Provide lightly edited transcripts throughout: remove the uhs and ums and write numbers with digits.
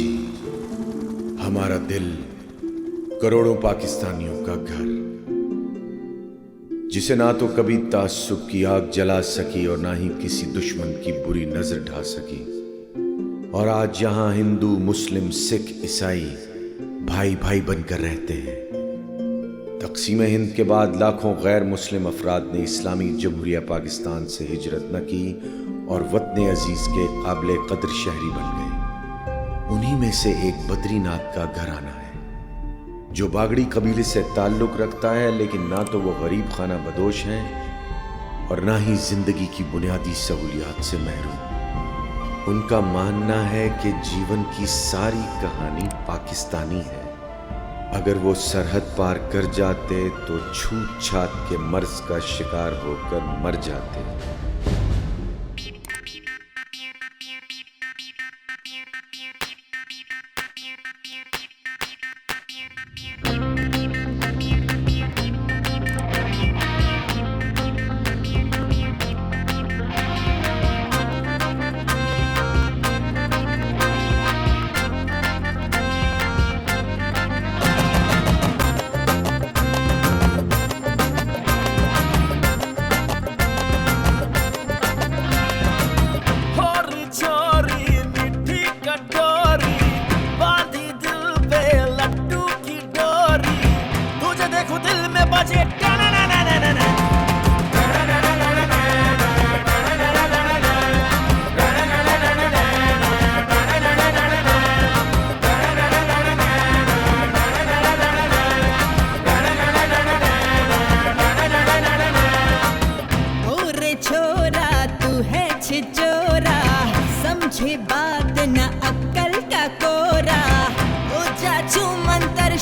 कराची, हमारा दिल, करोड़ों पाकिस्तानियों का घर, जिसे ना तो कभी तासुब की आग जला सकी और ना ही किसी दुश्मन की बुरी नजर ढा सकी। और आज यहाँ हिंदू, मुस्लिम, सिख, ईसाई भाई भाई बनकर रहते हैं। तक़सीम हिंद के बाद लाखों गैर मुस्लिम अफराद ने इस्लामी जमहूरिया पाकिस्तान से हिजरत न की और वतन अजीज के काबिल कदर शहरी बन गए। उन्हीं में से एक बद्रीनाथ का घराना है, जो बागड़ी कबीले से ताल्लुक़ रखता है, लेकिन ना तो वो गरीब खाना बदोश हैं और ना ही जिंदगी की बुनियादी सहूलियात से महरूम। उनका मानना है कि जीवन की सारी कहानी पाकिस्तानी है। अगर वो सरहद पार कर जाते तो छूत छात के मर्ज का शिकार होकर मर जाते। समझे बात न अक्कल का कोरा, ओ चाचू मंतर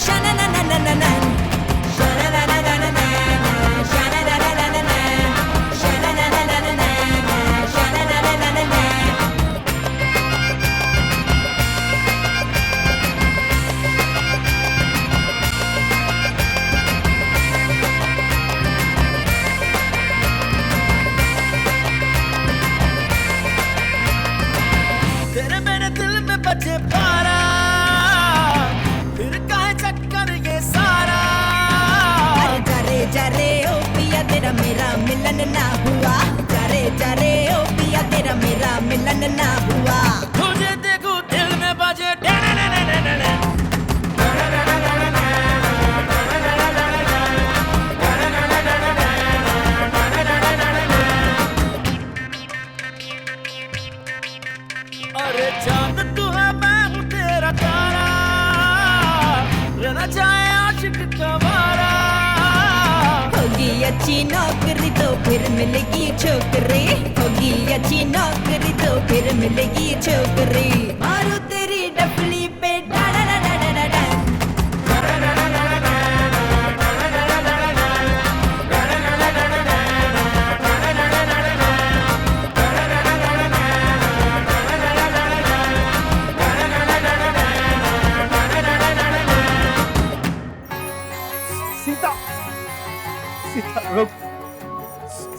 मेरा मिलन ना हुआ, जरे जरे ओ पिया तेरा मेरा मिलन ना हुआ। तुझे देखो दिल में बजे अरे चांद तू है मैं हूँ तेरा तारा, रहना चाहे आशिक कवारा। होगी अच्छी नौकरी तो फिर मिलेगी छोकरी, होगी अच्छी नौकरी तो फिर मिलेगी छोकरी। मारू तेरी डफली पे डाडा डाडा डाडा डा। सीता, सीता रुक,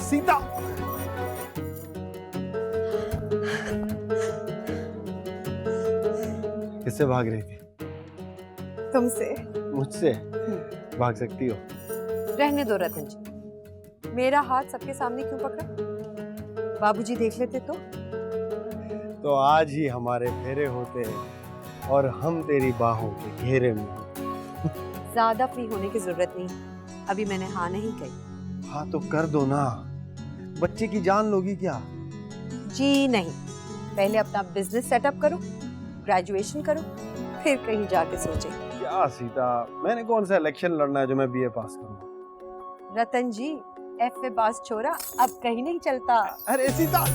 सीता। किससे भाग रही थी? तुमसे। मुझसे? भाग सकती हो। रहने दो रतन जी, मेरा हाथ सबके सामने क्यों पकड़ा? बाबूजी देख लेते तो आज ही हमारे फेरे होते हैं और हम तेरी बाहों के घेरे में। ज्यादा फ्री होने की जरूरत नहीं, अभी मैंने हाँ नहीं कही। हाँ तो कर दो ना, बच्चे की जान लोगी क्या? जी नहीं, पहले अपना बिजनेस सेटअप करो, ग्रेजुएशन करो, फिर कहीं जाके सोचे। क्या सीता, मैंने कौन सा इलेक्शन लड़ना है जो मैं बीए पास करूं? रतन जी, एफए पास छोरा अब कहीं नहीं चलता। अरे सीता,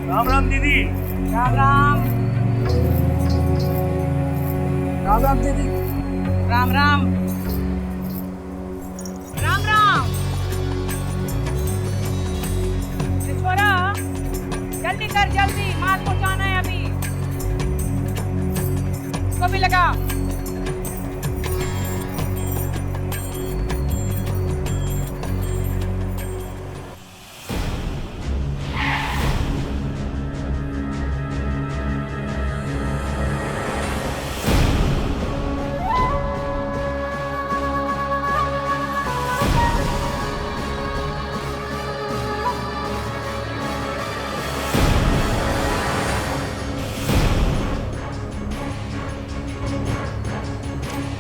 राम राम दीदी। राम राम। राम राम दीदी। राम राम राम राम। छोरा जल्दी कर, जल्दी माल पहुंचाना है अभी। इसको भी लगा।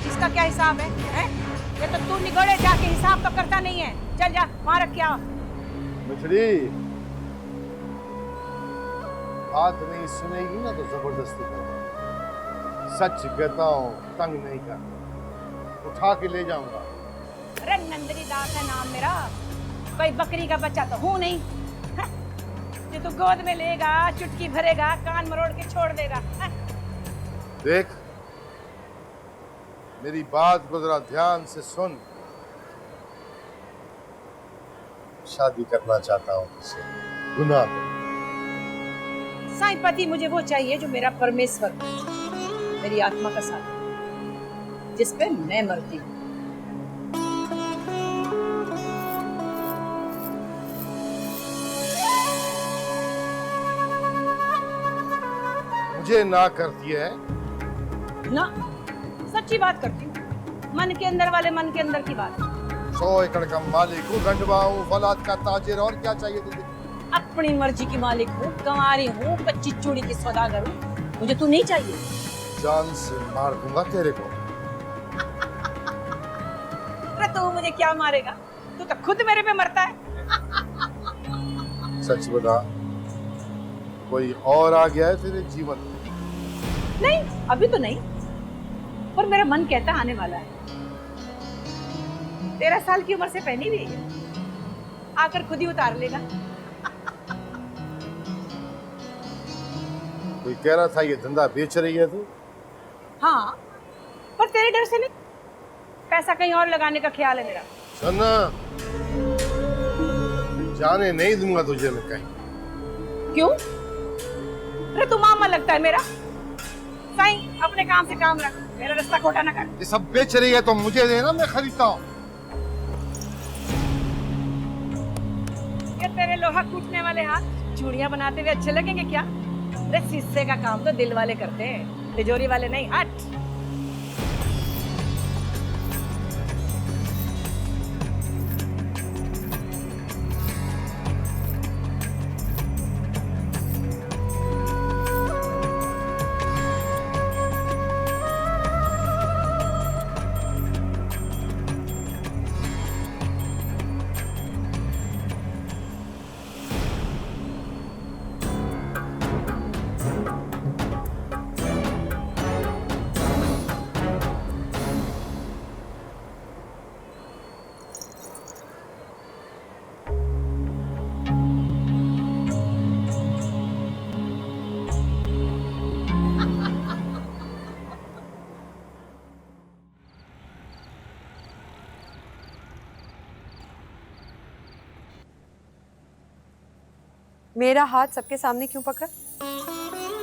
इसका क्या हिसाब है, हैं? ये तो तू निगोड़े जाके हिसाब तो करता नहीं है। चल जा वहां रख के आ। मिठड़ी, बात नहीं सुनेगी ना तो जबरदस्ती करूंगा। सच कहता हूँ, तंग नहीं कर, उठा के ले जाऊंगा। अरे नंदनी दास है नाम मेरा, कोई बकरी का बच्चा तो हूं नहीं। हैं? जो तू गोद में लेगा, चुटकी भरेगा, कान मरोड़ के छोड़ देगा। हैं? देख, मेरी बात को जरा ध्यान से सुन। शादी करना चाहता हूँ तुझसे, गुनाह है। साईं पति मुझे वो चाहिए जो मेरा परमेश्वर हो, मेरी आत्मा का साथ, जिस पे मैं मरती हूँ। मुझे ना करती है ना, सच्ची बात करती हूँ। मन के अंदर वाले मन के अंदर की बात। 100 एकड़ का मालिक हूँ, गंडवा हूँ, फौलाद का ताजिर, और क्या चाहिए तुझे? अपनी मर्जी की मालिक हूँ, कंवारी हूँ, 25 चूड़ी की सौदागर हूँ। मुझे तू नहीं चाहिए। जान से मार दूंगा तेरे को। अरे तू मुझे क्या मारेगा? तू तो खुद मेरे पे मरता है। सच बता, कोई और आ गया है तेरे जीवन में? नहीं, अभी तो नहीं, पर मेरा मन कहता आने वाला है। 13 साल की उम्र से पहनी हुई है, आकर खुद ही उतार लेगा। कोई कह रहा था ये धंधा बेच रही है तू? हाँ, पर तेरे डर से नहीं, पैसा कहीं और लगाने का ख्याल है मेरा। सुनना, जाने नहीं दूंगा तुझे मैं कहीं। क्यों? अरे तू मामा लगता है मेरा। साईं अपने काम से काम रख, मेरा रास्ता खोटा ना कर। ये सब बेच रही है तो मुझे देना, मैं खरीदता हूँ। ये तेरे लोहा कूटने वाले हाथ चूड़ियां बनाते हुए अच्छे लगेंगे क्या? अरे शीशे का काम तो दिल वाले करते हैं, तिजोरी वाले नहीं। हट। मेरा हाथ सबके सामने क्यों पकड़ा?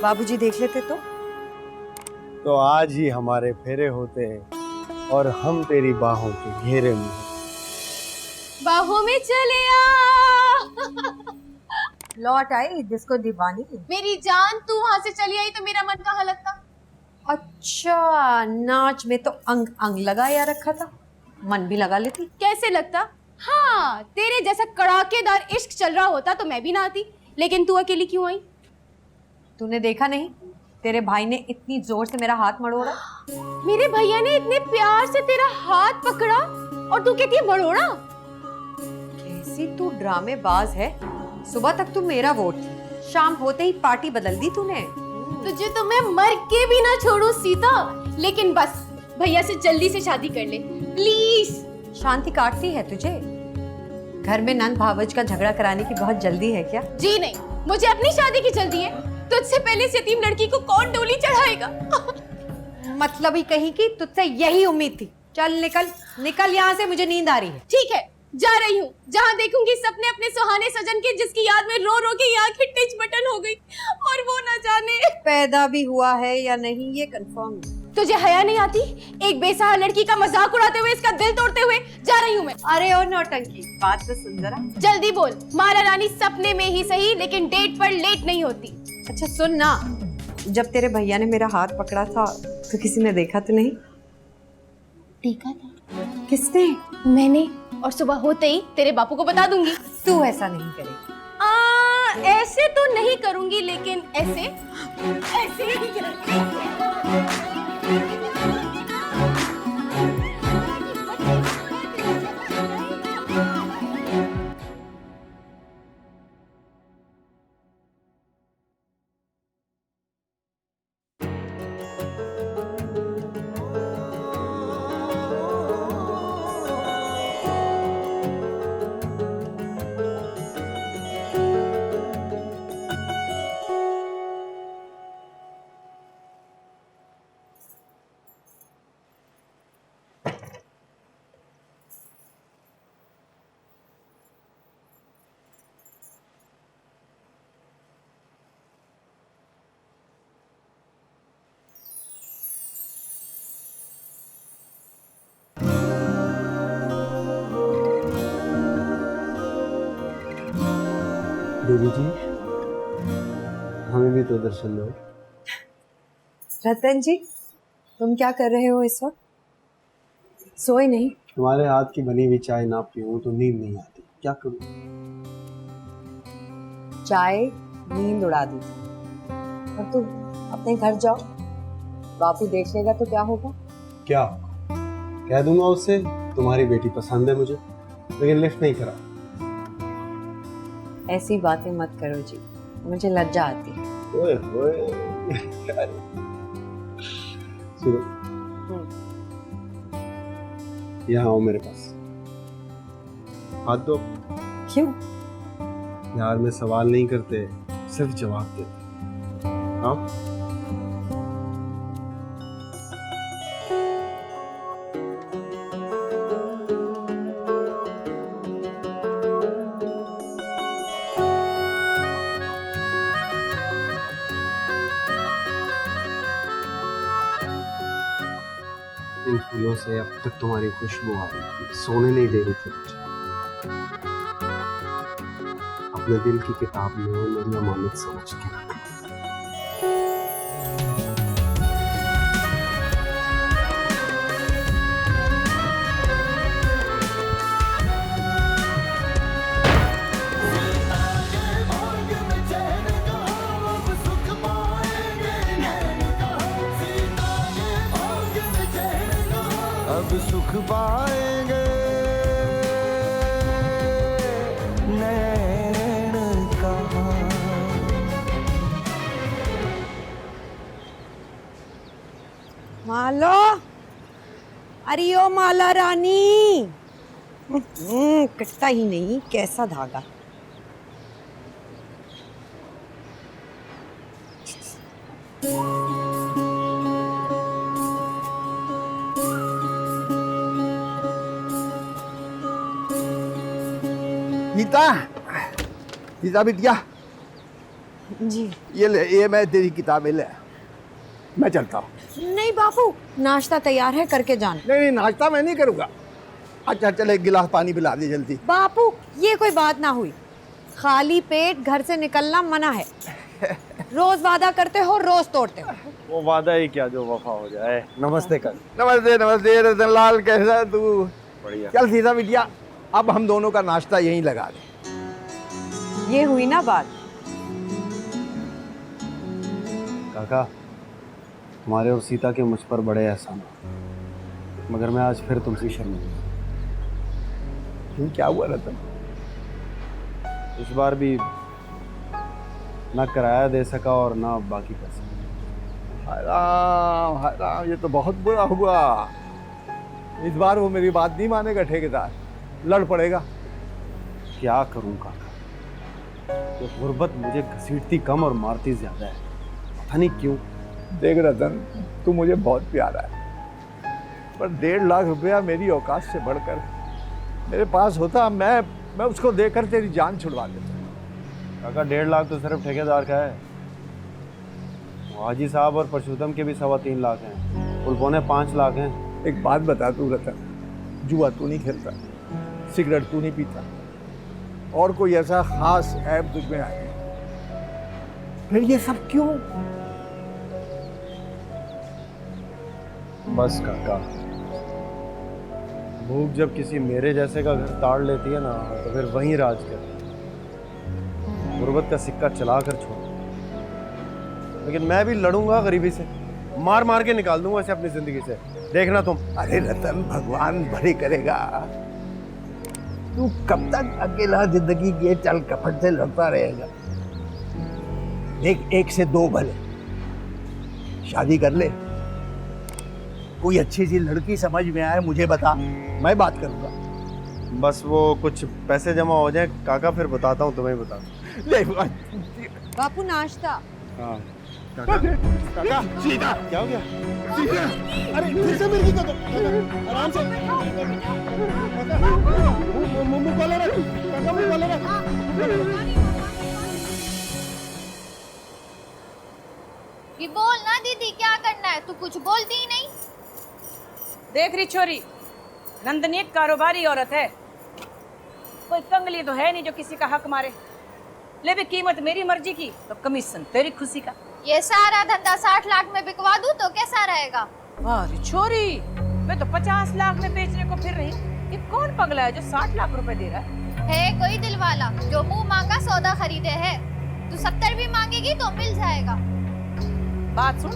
बाबूजी देख लेते तो आज ही हमारे फेरे होते हैं और हम तेरी बाहों के घेरे में। बाहों में चले आ। लौट आई डिस्को दीवानी। मेरी जान, तू वहां से चली आई तो मेरा मन कहाँ लगता? अच्छा, नाच में तो अंग अंग लगाया रखा था, मन भी लगा लेती। कैसे लगता? हाँ, तेरे जैसा कड़ाकेदार इश्क चल रहा होता तो मैं भी ना आती, लेकिन तू अकेली क्यों आई? तूने देखा नहीं, तेरे भाई ने इतनी जोर से मेरा हाथ मरोड़ा। मेरे भैया ने इतने प्यार से तेरा हाथ पकड़ा और तू कहती है मरोड़ा? कैसी तू ड्रामेबाज है। सुबह तक तू मेरा वोट थी, शाम होते ही पार्टी बदल दी तूने। तुझे तो मैं मर के भी ना छोड़ू सीता, लेकिन बस भैया से जल्दी से शादी कर ले प्लीज। शांति काटती है तुझे? घर में नंद भावज का झगड़ा कराने की बहुत जल्दी है क्या? जी नहीं, मुझे अपनी शादी की जल्दी है। तुझसे पहले इस यतीम लड़की को कौन डोली चढ़ाएगा? मतलब ही कहीं की, तुझसे यही उम्मीद थी। चल निकल निकल यहाँ से, मुझे नींद आ रही है। ठीक है, जा रही हूँ। जहाँ देखूंगी सपने अपने सुहाने सजन के, जिसकी याद में रो रो के ये आंखें टिच बटन हो गई, और वो न जाने पैदा भी हुआ है या नहीं ये कंफर्म है। तुझे हया नहीं आती? एक बेसहारा लड़की का मजाक उड़ाते हुए, इसका दिल तोड़ते हुए जा रही हूँ मैं। अरे ओ नौटंकी, बात तो सुन जरा। जल्दी बोल। माला रानी सपने में ही सही, लेकिन डेट पर लेट नहीं होती। अच्छा सुन ना, जब तेरे भैया ने मेरा हाथ पकड़ा था तो किसी ने देखा तो नहीं? देखा था। किसने? मैंने, और सुबह होते ही तेरे बापू को बता दूंगी। तू ऐसा नहीं करेगी। ऐसे तो नहीं करूंगी, लेकिन ऐसे ऐसे ही देवी जी, हमें भी तो दर्शन दो। रतन जी, तुम क्या कर रहे हो इस वक्त? सोए नहीं? तुम्हारे हाथ की बनी हुई चाय ना पीऊं तो नींद नहीं आती, क्या करूं? चाय नींद उड़ा दी और तुम अपने घर जाओ, बापू देख लेगा तो क्या होगा? क्या कह दूंगा उससे, तुम्हारी बेटी पसंद है मुझे, लेकिन लिफ्ट नहीं करा। ऐसी बातें मत करो जी, मुझे लज्जा आती है। ओए ओए, सुनो, यहाँ आओ मेरे पास, हाथ दो। क्यों? यार में सवाल नहीं करते, सिर्फ जवाब देते। आओ। इन फूलों से अब तक तुम्हारी खुशबू आ रही थी, सोने नहीं दे रही थी मुझे। अपने दिल की किताब में मेरी अमानत समझ के रख। अब सुख पाएंगे नैन कहाँ। मालो, अरे ओ माला रानी, कटता ही नहीं, कैसा धागा। गीता, गीता बिटिया, जी ये ले, ये मैं तेरी किताबें ले, मैं चलता हूँ। नहीं बापू, नाश्ता तैयार है, करके जाना। नहीं नहीं, नाश्ता मैं नहीं करूँगा। अच्छा चल, एक गिलास पानी पिला दे जल्दी। बापू ये कोई बात ना हुई, खाली पेट घर से निकलना मना है। रोज वादा करते हो, रोज तोड़ते हो। वो वादा ही क्या जो वफा हो जाए। नमस्ते कर। नमस्ते नमस्ते रतन लाल, कैसा है तू? बढ़िया। चल सीता बिटिया, अब हम दोनों का नाश्ता यहीं लगा दे। ये हुई ना बात। काका, तुम्हारे और सीता के मुझ पर बड़े एहसान, मगर मैं आज फिर तुमसे शर्मिंदा। क्यों, क्या हुआ रतन? इस बार भी ना किराया दे सका और ना बाकी पैसे। हाय राम, ये तो बहुत बुरा हुआ। इस बार वो मेरी बात नहीं मानेगा ठेकेदार, लड़ पड़ेगा। क्या करूं काका, ये गुर्बत मुझे घसीटती कम और मारती ज्यादा है। पता नहीं क्यों, देख रतन, तू मुझे बहुत प्यारा है, पर 1.5 लाख रुपया मेरी औकात से बढ़कर मेरे पास होता, मैं उसको देकर तेरी जान छुड़वा देता। काका 1.5 लाख तो सिर्फ ठेकेदार का है। हाजी साहब और परशुतम के भी 3.25 लाख हैं, कुल पौने 5 लाख हैं। एक बात बता तू रतन, जुआ तू नहीं खेलता, सिगरेट तू नहीं पीता, और कोई ऐसा खास ऐप तुझ में नहीं, फिर ये सब क्यों? बस काका, भूख जब किसी मेरे जैसे का घर ताड़ लेती है ना, तो फिर वहीं राज करती है, गुर्बत का सिक्का चला कर छोड़। लेकिन मैं भी लड़ूंगा गरीबी से, मार मार के निकाल दूंगा इसे अपनी जिंदगी से, देखना तुम। अरे रतन, भगवान भले करेगा। तू कब तक अकेला जिंदगी के चल कपट से लड़ता रहेगा? एक से 2 भले, शादी कर ले, कोई अच्छी सी लड़की समझ में आए मुझे बता, मैं बात करूंगा। बस वो कुछ पैसे जमा हो जाए काका, फिर बताता हूँ तुम्हें, बता। बापू नाश्ता। हाँ काका, काका सीधा क्या हो गया? सीधा, अरे फिर से मिर्गी को दो, आराम से, मुंह खोले रख, काका मुंह खोले रख। ये बोल ना दीदी, क्या करना है? तू कुछ बोलती ही नहीं। देख रही छोरी, नंदनी एक कारोबारी औरत है, कोई कंगली तो है नहीं जो किसी का हक मारे। ले भी कीमत मेरी मर्जी की तो कमीशन तेरी खुशी का। ये सारा धंधा 60 लाख में बिकवा दूं तो कैसा रहेगा? अरे छोरी, मैं तो 50 लाख में बेचने को फिर रही हूँ। ये कौन पगला है जो 60 लाख रुपए दे रहा है? है कोई दिल वाला जो मुंह मांगा सौदा खरीदे है। तू 70 भी मांगेगी तो मिल जाएगा। बात सुन,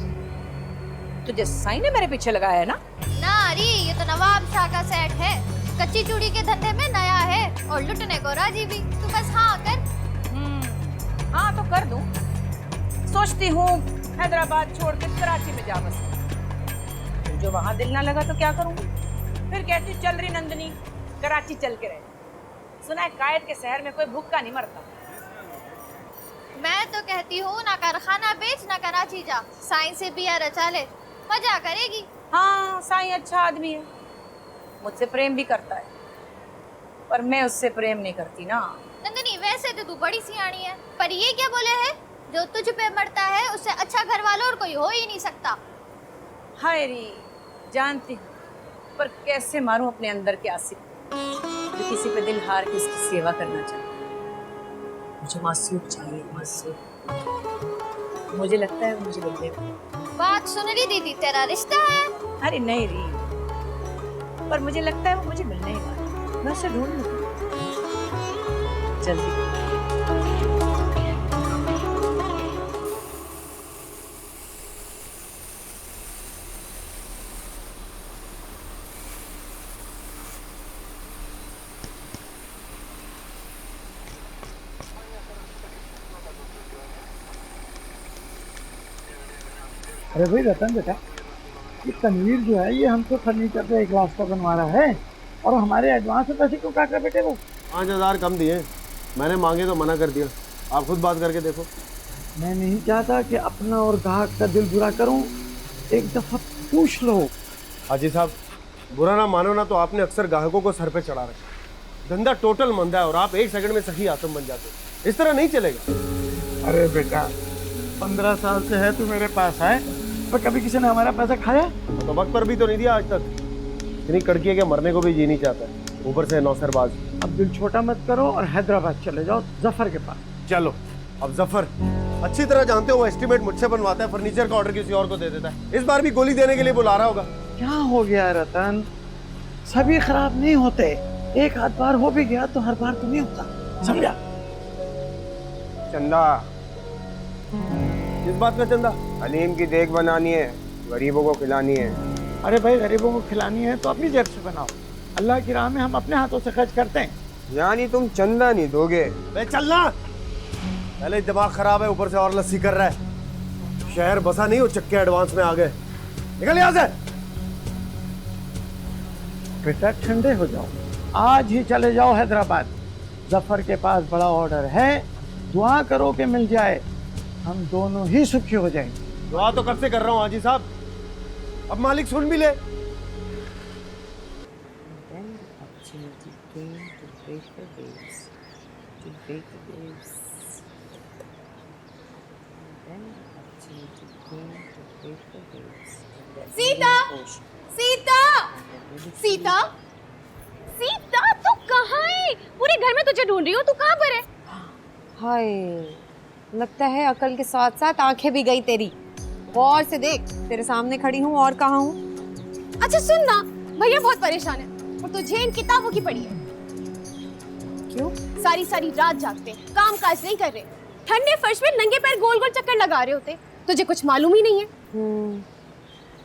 तुझे साईं ने मेरे पीछे लगाया है ना? ना अरे, ये तो नवाब शाह का सेट है, कच्ची चूड़ी के धंधे में नया है और लुटने को राजी भी। तू बस हाँ कर। हाँ तो कर दूं। सोचती हूँ हैदराबाद छोड़ के कराची में जा बस, जो वहां दिल ना लगा तो क्या करूंगी? फिर कहती चल रही नंदनी, कराची चल के रहे। सुना है कायद के शहर में कोई भूखा नहीं मरता। मैं तो कहती हूँ ना कारखाना बेच ना कराची जा, साईं से बिया रचा ले, मजा करेगी। हाँ साईं अच्छा आदमी है, मुझसे प्रेम भी करता है, पर मैं उससे प्रेम नहीं करती ना। नंदनी वैसे तो तू बड़ी सियानी है, पर ये क्या बोले है, जो तुझ पे मरता है उससे अच्छा घर वाला और कोई हो ही नहीं सकता। हाय री, जानती हूँ, पर कैसे मारूं अपने अंदर के आसिफ जो किसी पे दिल हार के इसकी सेवा करना चाहता है। मुझे मासूम चाहिए, मासूम। मुझे लगता है मुझे मिल जाएगा। बात सुन रही दीदी, तेरा रिश्ता है? अरे नहीं री, पर मुझे लगता है वो मुझे मिलने ही वाला। मैं उसे ढूंढ लूंगी जल्दी। अरे भाई रतन बेटा, ये तनवीर जो है ये हमसे फर्नीचर पे 1 लाख का बनवा रहा है, और हमारे एडवांस में पैसे क्यों काट रहे बेटे? वो 5,000 कम दिए, मैंने मांगे तो मना कर दिया। आप खुद बात करके देखो। मैं नहीं चाहता कि अपना और ग्राहक का दिल बुरा करूं, एक दफा पूछ लो। हाजी साहब, बुरा ना मानो ना, तो आपने अक्सर ग्राहकों को सर पे चढ़ा रखा। धंधा टोटल मंदा है और आप 1 सेकंड में सही आतम बन जाते हो। इस तरह नहीं चलेगा। अरे बेटा, 15 साल से है तू मेरे पास है, पर कभी किसी ने हमारा पैसा खाया? तो वक्त पर भी तो नहीं दिया आज तक। इतनी कड़की है कि मरने को भी जी नहीं चाहता है, ऊपर से नौसरबाज। अब दिल छोटा मत करो और हैदराबाद चले जाओ जफर के पास। चलो। अब जफर अच्छी तरह जानते हो वो एस्टीमेट मुझसे बनवाता है, फर्नीचर का ऑर्डर किसी और को दे देता है। इस बार भी गोली देने के लिए बुला रहा होगा। क्या हो गया रतन, सभी खराब नहीं होते, एक आध बार हो भी गया तो हर बार तो नहीं होता, समझा? चंदा, किस बात का चंदा? हलीम की देख बनानी है, गरीबों को खिलानी है। अरे भाई, गरीबों को खिलानी है तो अपनी जेब से बनाओ, अल्लाह की राह में हम अपने हाथों से खर्च करते हैं। यानी तुम चंदा नहीं दोगे? चलना, पहले दिमाग खराब है, ऊपर से और लस्सी कर रहा है। शहर बसा नहीं हो, चक्के एडवांस में आ गए। निकल यहाँ से। बेटा ठंडे हो जाओ, आज ही चले जाओ हैदराबाद, जफर के पास बड़ा ऑर्डर है, दुआ करो कि मिल जाए, हम दोनों ही सुखी हो जाएंगे। दुआ तो कब से कर रहा हूँ हाजी साहब, अब मालिक सुन भी ले। सीता, सीता, सीता, सीता, तू कहाँ है? पूरे घर में तुझे ढूंढ रही हूँ, तू कहाँ पर है? हाय, लगता है अकल के साथ साथ आंखें भी गई तेरी। गौर से देख, तेरे सामने खड़ी हूँ और कहाँ हूँ। अच्छा सुन ना, भैया बहुत परेशान है और तुझे इन किताबों की पड़ी है। क्यों? सारी सारी रात जागते, काम काज नहीं कर रहे, ठंडे फर्श में नंगे पैर गोल गोल चक्कर लगा रहे होते, तुझे कुछ मालूम ही नहीं है।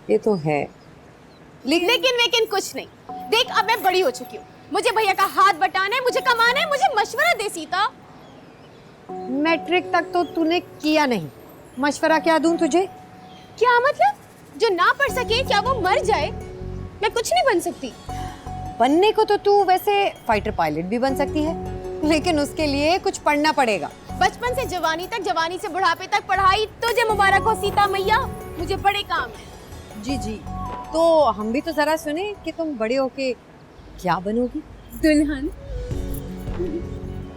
ये तो है, लेकिन कुछ नहीं। देख अब मैं बड़ी हो चुकी हूँ, मुझे भैया का हाथ बटाना है, मुझे कमाना है, मुझे मशवरा दे सीता। मैट्रिक तक तो तूने किया नहीं, मशवरा क्या दूं तुझे? क्या मतलब? जो ना पढ़ सके क्या वो मर जाए? मैं कुछ नहीं बन सकती। बनने को तो तू वैसे फाइटर पायलट भी बन सकती है, लेकिन उसके लिए कुछ पढ़ना पड़ेगा। बचपन से जवानी तक, जवानी से बुढ़ापे तक पढ़ाई तुझे मुबारक हो सीता मैया, मुझे बड़े काम है। जी जी, तो हम भी तो जरा सुने कि तुम बड़े होके क्या बनोगी? दुल्हन।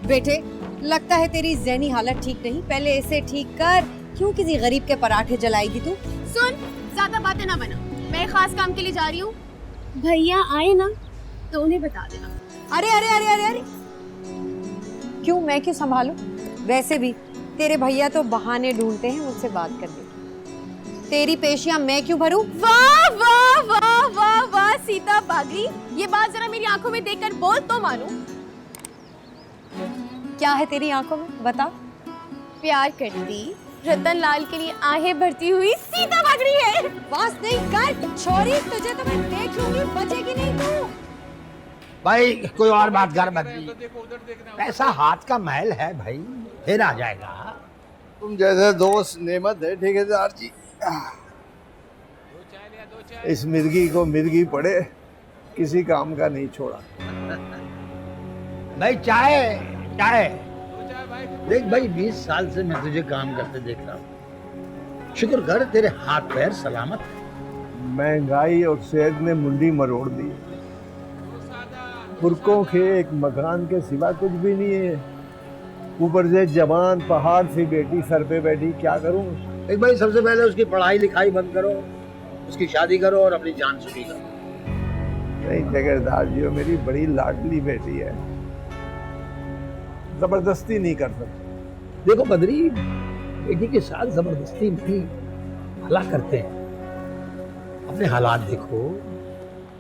बेटे, लगता है तेरी ज़हनी हालत ठीक नहीं, पहले इसे ठीक कर। क्यों किसी गरीब के पराठे जलाएगी तू? सुन, ज्यादा बातें ना बना, मैं खास काम के लिए जा रही हूँ। भैया आए ना तो उन्हें बता देना। अरे अरे अरे अरे अरे, क्यों? मैं क्यों संभालूं? वैसे भी तेरे भैया तो बहाने ढूंढते हैं मुझसे बात करने, तेरी पेशियां मैं क्यों भरूं? वाह वाह वाह वाह वाह सीता बागी, ये बात जरा मेरी आंखों में देखकर बोल तो मानूं। क्या है तेरी आंखों में, बता। प्यार करती रतन लाल के लिए आहें भरती हुई सीता भाग रही है। बस नहीं कर छोरी, तुझे तो मैं देख लूंगी, बचेगी नहीं तू। भाई कोई और बात कर मत, ऐसा हाथ का महल है भाई, फिर आ जाएगा। तुम जैसे दोस्त नेमत है ठेकेदार जी। इस मिर्गी को मिर्गी पड़े, किसी काम का नहीं छोड़ा। भाई चाय चाय। देख भाई, 20 साल से मैं तुझे काम करते देख रहा हूँ, शुक्र कर तेरे हाथ पैर सलामत है। महंगाई और सेहत ने मुंडी मरोड़ दी, बुरकों के एक मकान के सिवा कुछ भी नहीं है। ऊपर से जवान पहाड़ सी बेटी सर पे बैठी, क्या करूं? एक भाई, सबसे पहले उसकी पढ़ाई लिखाई बंद करो, उसकी शादी करो और अपनी जान सुखी करो। नहीं ठेकेदार जी, मेरी बड़ी लाडली बेटी है, जबरदस्ती नहीं कर सकते। देखो बद्री, बेटी के साथ जबरदस्ती नहीं, भला करते हैं। अपने हालात देखो,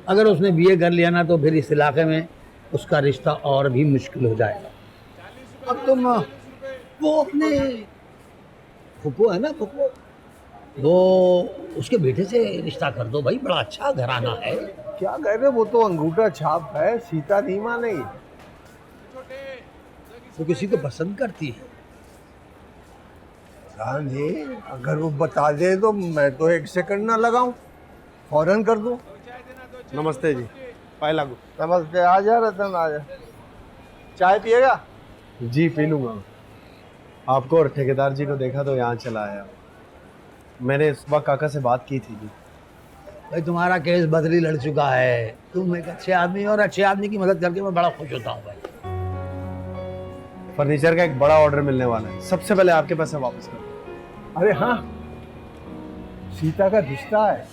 अगर उसने बीए कर लिया ना तो फिर इस इलाके में उसका रिश्ता और भी मुश्किल हो जाएगा। अब तुम वो अपने फुप्पो है ना, फुप्पो, वो उसके बेटे से रिश्ता कर दो भाई, बड़ा अच्छा घराना है। क्या कह रहे, वो तो अंगूठा छाप है, सीता नहीं मानेगी। वो किसी को पसंद करती है। जी, अगर वो बता दे तो मैं तो 1 सेकंड ना लगाऊं, फौरन कर दूं। नमस्ते जी, पाए लागू। नमस्ते, आ जा रतन, आ जा। चाय पिएगा? जी पी लूँगा। आपको और ठेकेदार जी को देखा तो यहाँ चला आया। मैंने सुबह काका से बात की थी जी। भाई तुम्हारा केस बदली लड़ चुका है, तुम एक अच्छे आदमी, और अच्छे आदमी की मदद करके मैं बड़ा खुश होता हूँ भाई। फर्नीचर का एक बड़ा ऑर्डर मिलने वाला है, सबसे पहले आपके पैसे वापस कर। अरे हाँ, सीता का रिश्ता है।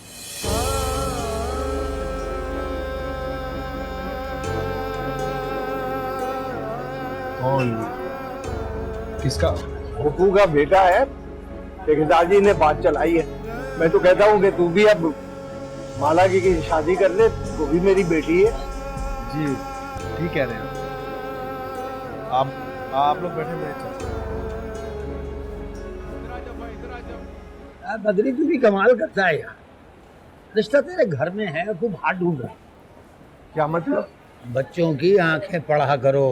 कौन? किसका? हुकू का बेटा है, ठेकेदार जी ने बात चलाई है। मैं तो कहता हूँ कि तू भी अब माला की शादी कर ले, वो भी मेरी बेटी है। जी ठीक कह रहे हैं आप लोग बैठे मेरे साथ। बद्री तू भी कमाल करता है यार, रिश्ता तेरे घर में है, खूब हाथ ढूंढ रहा है। क्या मतलब? बच्चों की आंखें पढ़ा करो,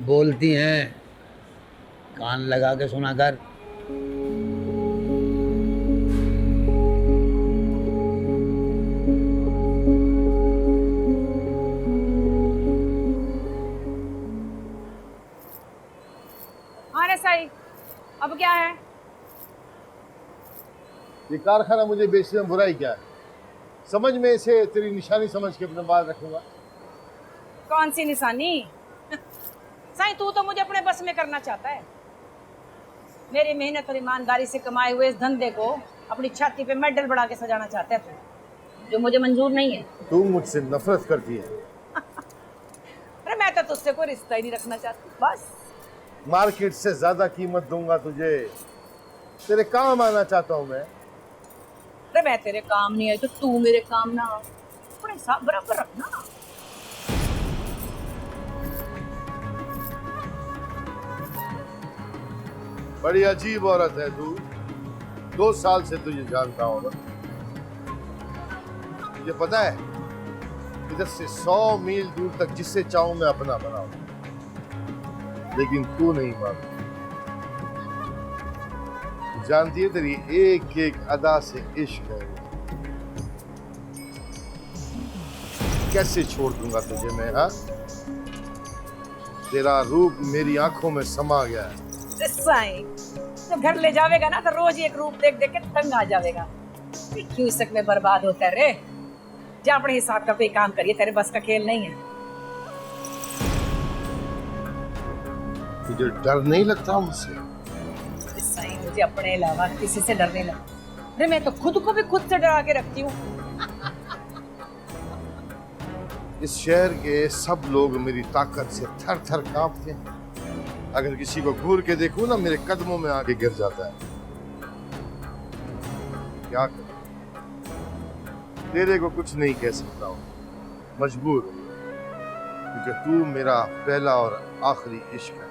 बोलती हैं, कान लगा के सुना कर। हाँ रे साई, अब क्या है? ये कारखाना मुझे बेचने में बुराई क्या है? समझ में इसे तेरी निशानी समझ के अपने पास रखूंगा। कौन सी निशानी? साईं तू तो मुझे अपने बस में करना चाहता है। मेरी मेहनत और ईमानदारी से कमाए हुए इस धंधे को अपनी छाती पे मेडल बढ़ा के सजाना चाहता है तू, जो मुझे मंजूर नहीं है। तू मुझसे नफरत करती है। अरे मैं तो तुझसे कोई रिश्ता ही नहीं रखना चाहती, बस। मार्केट से ज्यादा कीमत दूंगा तुझे, तेरे काम आना चाहता हूं मैं। अरे मैं तेरे काम नहीं आई तो तू मेरे काम ना आ, अपने हिसाब बराबर रखना। बड़ी अजीब औरत है तू। 2 साल से तुझे जानता हूं ना। ये पता है, इधर से 100 मील दूर तक जिससे चाहूं मैं अपना बनाऊं, लेकिन तू नहीं मानती। जानती है तेरी एक एक अदा से इश्क है। कैसे छोड़ दूंगा तुझे मैं? हाँ, तेरा रूप मेरी आंखों में समा गया है। साईं तो घर ले जावेगा ना तो रोज एक रूप देख देख के तंग आ जावेगा। क्यों इसक में बर्बाद होता है रे? जा अपने हिसाब का कोई काम करिए, तेरे बस का खेल नहीं है। तुझे डर नहीं लगता मुझसे? साईं मुझे अपने अलावा किसी से डर नहीं लगता। अरे मैं तो खुद को भी खुद से डरा के रखती हूँ। इस शहर के सब लोग मेरी ताकत से थर थर कांपते हैं। अगर किसी को घूर के देखूं ना, मेरे कदमों में आके गिर जाता है। क्या करूं? तेरे को कुछ नहीं कह सकता हूं, मजबूर हूं, क्योंकि तू मेरा पहला और आखिरी इश्क है।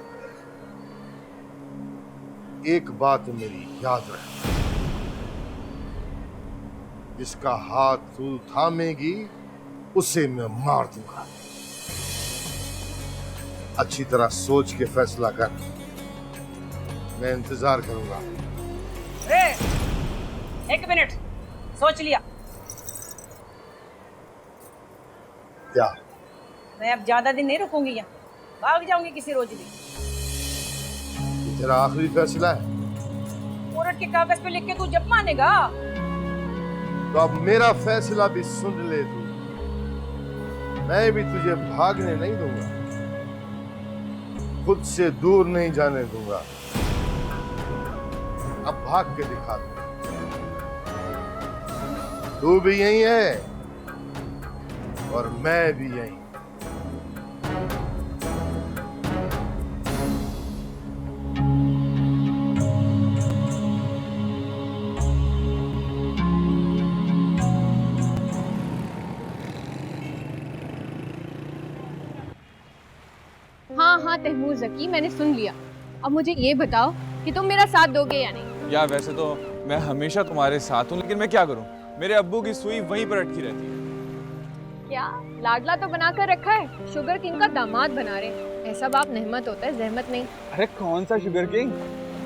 एक बात मेरी याद रख, जिसका हाथ तू थामेगी उसे मैं मार दूंगा। अच्छी तरह सोच के फैसला कर, मैं इंतजार करूंगा। एक मिनट सोच लिया? क्या? मैं अब ज्यादा दिन नहीं रुकूंगी यहाँ, भाग जाऊंगी किसी रोज भी। ये तेरा आखिरी फैसला है? कोर्ट के कागज पे लिख के तू जब मानेगा? तो अब मेरा फैसला भी सुन ले तू। मैं भी तुझे भागने नहीं दूंगा, खुद से दूर नहीं जाने दूंगा। अब भाग के दिखा दू। तू भी यही है और मैं भी यही। हाँ तैमूर ज़की, मैंने सुन लिया। अब मुझे ये बताओ कि तुम मेरा साथ दोगे या नहीं? यार वैसे तो मैं हमेशा तुम्हारे साथ हूँ, लेकिन मैं क्या करूँ, मेरे अब्बू की सुई वहीं पर अटकी रहती है। क्या लाडला तो बना कर रखा है, शुगर किंग का दामाद बना रहे। ऐसा बाप नेहमत होता है, जहमत नहीं। अरे कौन सा शुगर किंग?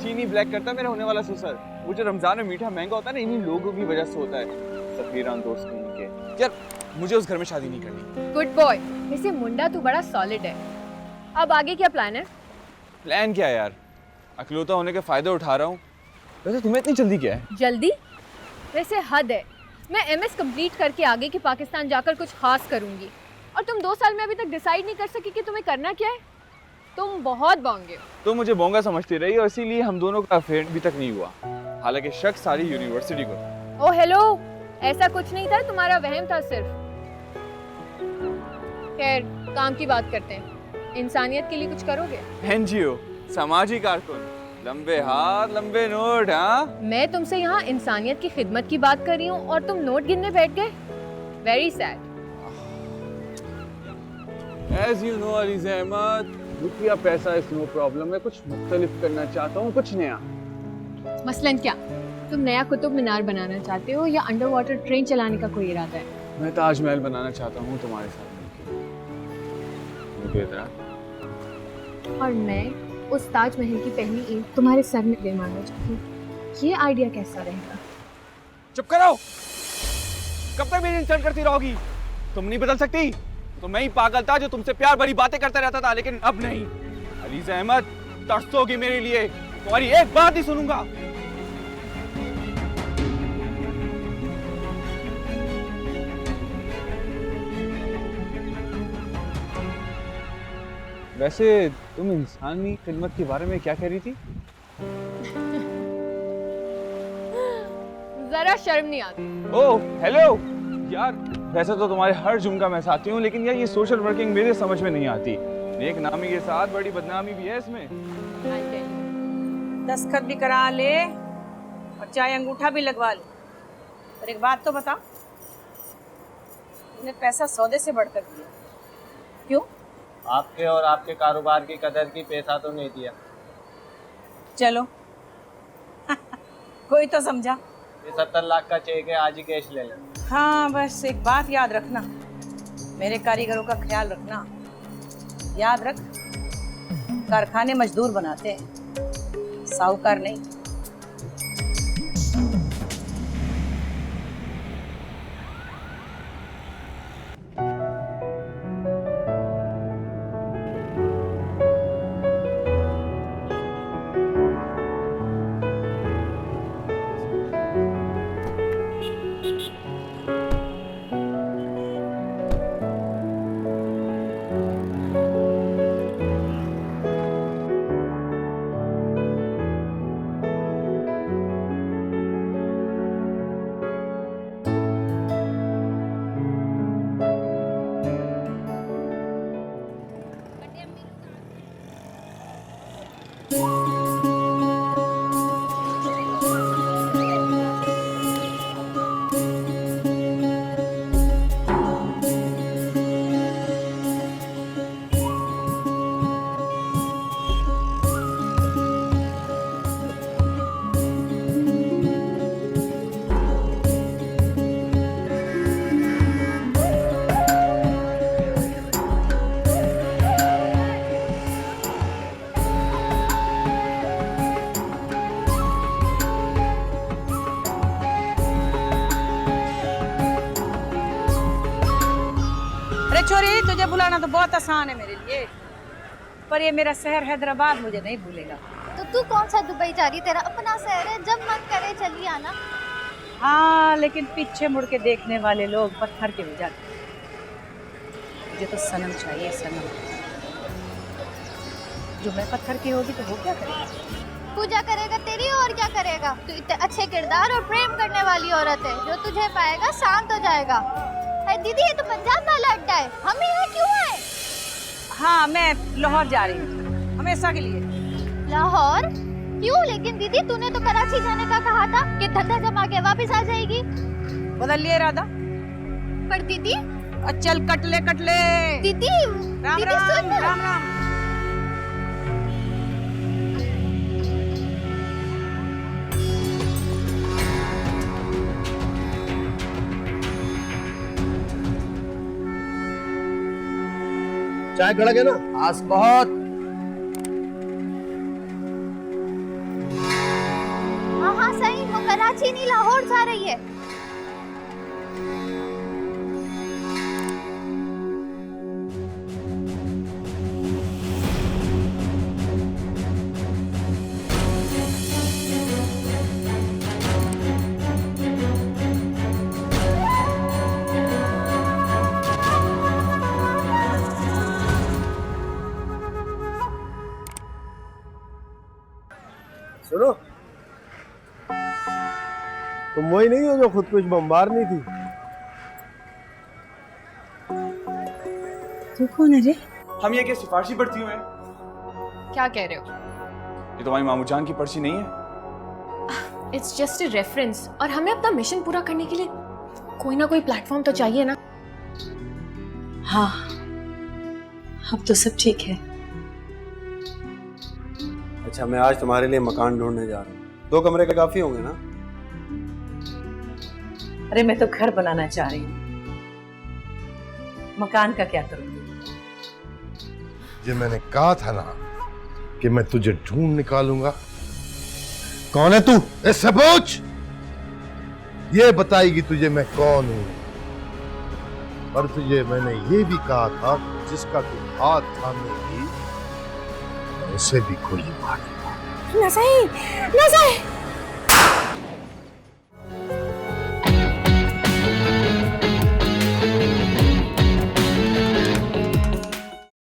चीनी ब्लैक करता है मेरा होने वाला ससुर। वो जो रमजान में मीठा महंगा होता है ना, इन्हीं लोगों की वजह से होता है। सफीरान दोस्त कहीं के। यार मुझे उस घर में शादी नहीं करनी। Good boy. वैसे मुंडा तू बड़ा सॉलिड है। अब आगे क्या प्लान है? प्लान क्या है यार, अकलौता होने के फायदे उठा रहा हूँ। वैसे तुम्हें इतनी जल्दी क्या है? जल्दी? वैसे हद है। मैं एमएस कंप्लीट करके आगे के पाकिस्तान जाकर कुछ खास करूंगी, और तुम 2 साल में अभी तक डिसाइड नहीं कर सकी कि तुम्हें करना क्या है। तुम बहुत बोंगे हो। तुम मुझे बोंगा समझती रही और इसीलिए हम दोनों का अफेयर अभी तक नहीं हुआ। हालांकि शक सारी यूनिवर्सिटी को। ओ हेलो, ऐसा कुछ नहीं था, तुम्हारा वहम था सिर्फ। खैर काम की बात करते हैं। इंसानियत के लिए कुछ करोगे? एनजीओ, सामाजिक कारकुन, लंबे हाथ लंबे नोट। हाँ, मैं तुमसे यहाँ इंसानियत की खिदमत की बात कर रही हूँ और तुम नोट गिनने बैठ गए। Very sad. As you know Aleez Ahmed, रुपया पैसा इस नो प्रॉब्लम में कुछ मुख्तलिफ करना चाहता हूँ, कुछ नया। मसलन क्या? तुम नया कुतुब मीनार बनाना चाहते हो या अंडर वाटर ट्रेन चलाने का कोई इरादा है? मैं ताजमहल बनाना चाहता हूँ तुम्हारे साथ मिलकर। और मैं उस ताजमहल की पहली ईंट तुम्हारे सर में ले मारना चाहती हूँ। ये आइडिया कैसा रहेगा? चुप करो। कब तक मेरी इंसल्ट करती रहोगी? तुम नहीं बदल सकती। तो मैं ही पागल था जो तुमसे प्यार भरी बातें करता रहता था, लेकिन अब नहीं। अलीज़ अहमद, तरसोगी मेरे लिए, तुम्हारी एक बात ही सुनूंगा। वैसे तुम इंसानी खिदमत के बारे में क्या कह रही थी? जरा शर्म नहीं आती। ओह हेलो यार, वैसे तो तुम्हारे हर जुम्का मैं साथी हूँ, लेकिन यार ये सोशल वर्किंग मेरे समझ में नहीं आती। नेक नामी के साथ बड़ी बदनामी भी है इसमें। दस्तखत भी करा ले और चाहे अंगूठा भी लगवा ले, और एक बात तो बता, तूने पैसा सौदे से बढ़कर दिया, क्यों? आपके और आपके कारोबार की कदर की, पैसा तो नहीं दिया। चलो कोई तो समझा। ये 70 लाख का चेक है, आज ही कैश ले लें। हाँ बस एक बात याद रखना, मेरे कारीगरों का ख्याल रखना। याद रख, कारखाने मजदूर बनाते हैं, साहूकार नहीं। छोरी, तुझे भुलाना तो बहुत आसान है मेरे लिए, पर ये मेरा शहर हैदराबाद मुझे नहीं भूलेगा। तो तू कौन सा दुबई जा रही? तेरा अपना शहर है, जब मन करे चली आना। हाँ, लेकिन पीछे मुड़ के देखने वाले लोग पत्थर के हो जाते। मुझे तो सनम चाहिए, सनम। जो मैं पत्थर की होगी तो वो क्या करेगा? पूजा करेगा तेरी, और क्या करेगा? तू इतने अच्छे किरदार और प्रेम करने वाली औरत है, जो तुझे पाएगा शांत हो जाएगा। दीदी, ये तो पंजाब वाला अड्डा है, हम यहाँ क्यों आए? हाँ, मैं लाहौर जा रही हूँ, हमेशा के लिए। लाहौर क्यों? लेकिन दीदी, तूने तो कराची जाने का कहा था कि धंधा जमा के वापस आ जाएगी। बदल लिए इरादा? पर दीदी, चल कट ले। दीदी, राम दीदी, राम, राम राम। चाय कड़क है ना? आज बहुत। हाँ सही, वो कराची नहीं लाहौर जा रही है। सुनो, तुम वही नहीं हो जो खुद कुछ बम्बार नहीं थी? तू कौन है रे? हम ये क्या सिफारिशी पढ़ती हुए? क्या कह रहे हो? ये तुम्हारी मामू जान की पर्ची नहीं है? इट्स जस्ट अ रेफरेंस, और हमें अपना मिशन पूरा करने के लिए कोई ना कोई प्लेटफॉर्म तो चाहिए ना। हाँ, अब तो सब ठीक है। अच्छा, मैं आज तुम्हारे लिए मकान ढूंढने जा रहा हूँ। 2 कमरे का काफी होंगे ना? अरे मैं तो घर बनाना चाह रही हूँ, मकान का क्या करूँगी? ये मैंने कहा था ना कि मैं तुझे ढूंढ निकालूंगा। कौन है तू? ऐसे पूछ, ये बताएगी तुझे मैं कौन हूं। और तुझे मैंने ये भी कहा था, जिसका तू हाथ थामेगी उसे भी गोली मार दूंगा। ना सही।